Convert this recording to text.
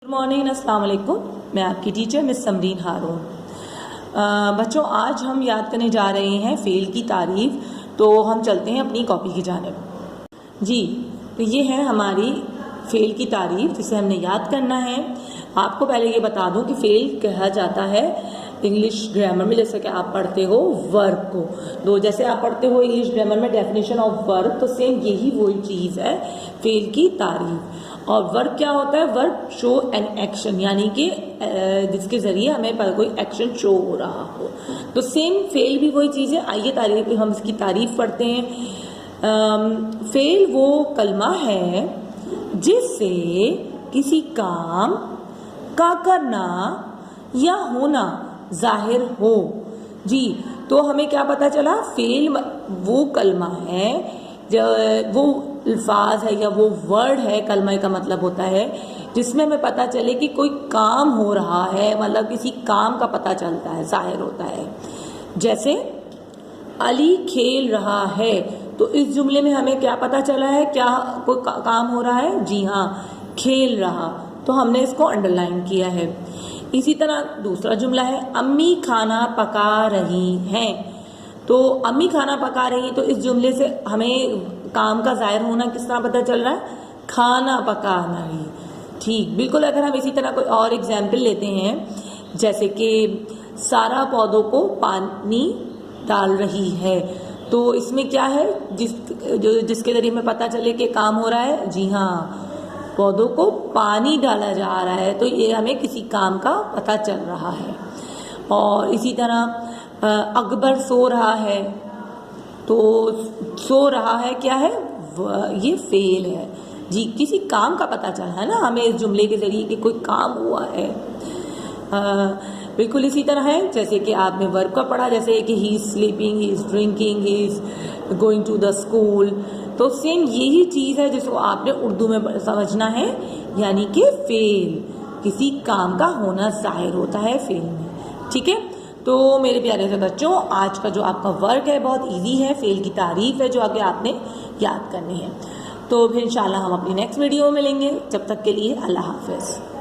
Morning, अस्सलाम वालेकुम। मैं आपकी टीचर मिस समरीन हारून। बच्चों, आज हम याद करने जा रहे हैं फ़ेल की तारीफ़। तो हम चलते हैं अपनी कॉपी की जानिब। जी, तो ये है हमारी फ़ेल की तारीफ़ जिसे हमने याद करना है। आपको पहले ये बता दूं कि फ़ेल कहा जाता है इंग्लिश ग्रामर में, जैसे कि आप पढ़ते हो वर्ब को। तो जैसे आप पढ़ते हो इंग्लिश ग्रामर में डेफिनेशन ऑफ वर्ब, तो सेम यही वही चीज़ है फ़ेल की तारीफ़। और वर्ब क्या होता है? वर्ब शो एन एक्शन, यानी कि जिसके ज़रिए हमें पर कोई एक्शन शो हो रहा हो। तो सेम फ़ेल भी वही चीज़ है। आइए तारीफ़, हम इसकी तारीफ़ पढ़ते हैं। फ़ेल वो कलमा है जिससे किसी काम का करना या होना जाहिर हो। जी, तो हमें क्या पता चला? फ़ेल वो कलमा है, जो वो अल्फाज है या वो वर्ड है, कलमा का मतलब होता है जिसमें हमें पता चले कि कोई काम हो रहा है, मतलब किसी काम का पता चलता है, जाहिर होता है। जैसे अली खेल रहा है, तो इस जुमले में हमें क्या पता चला है? क्या कोई काम हो रहा है? जी हाँ, खेल रहा। तो हमने इसको अंडरलाइन किया है। इसी तरह दूसरा जुमला है, अम्मी खाना पका रही हैं। तो अम्मी खाना पका रही हैं, तो इस जुमले से हमें काम का जाहिर होना किस तरह पता चल रहा है? खाना पकाना ही। ठीक, बिल्कुल। अगर हम इसी तरह कोई और एग्जाम्पल लेते हैं, जैसे कि सारा पौधों को पानी डाल रही है, तो इसमें क्या है जिसके जरिए हमें पता चले कि काम हो रहा है? जी हाँ, पौधों को पानी डाला जा रहा है। तो ये हमें किसी काम का पता चल रहा है। और इसी तरह अकबर सो रहा है, तो सो रहा है क्या है? ये फ़ेल है। जी, किसी काम का पता चला है ना हमें इस जुमले के ज़रिए कि कोई काम हुआ है। बिल्कुल इसी तरह है जैसे कि आपने वर्ब का पढ़ा, जैसे कि he is sleeping, he is drinking, he is going to the school. तो सेम यही चीज़ है जिसको आपने उर्दू में समझना है, यानी कि फ़ेल किसी काम का होना जाहिर होता है फ़ेल में। ठीक है, तो मेरे प्यारे से बच्चों, आज का जो आपका वर्क है बहुत इजी है, फ़ेल की तारीफ़ है जो आगे आपने याद करनी है। तो फिर इंशाल्लाह हम अपनी नेक्स्ट वीडियो में मिलेंगे। जब तक के लिए अल्लाह हाफ़िज़।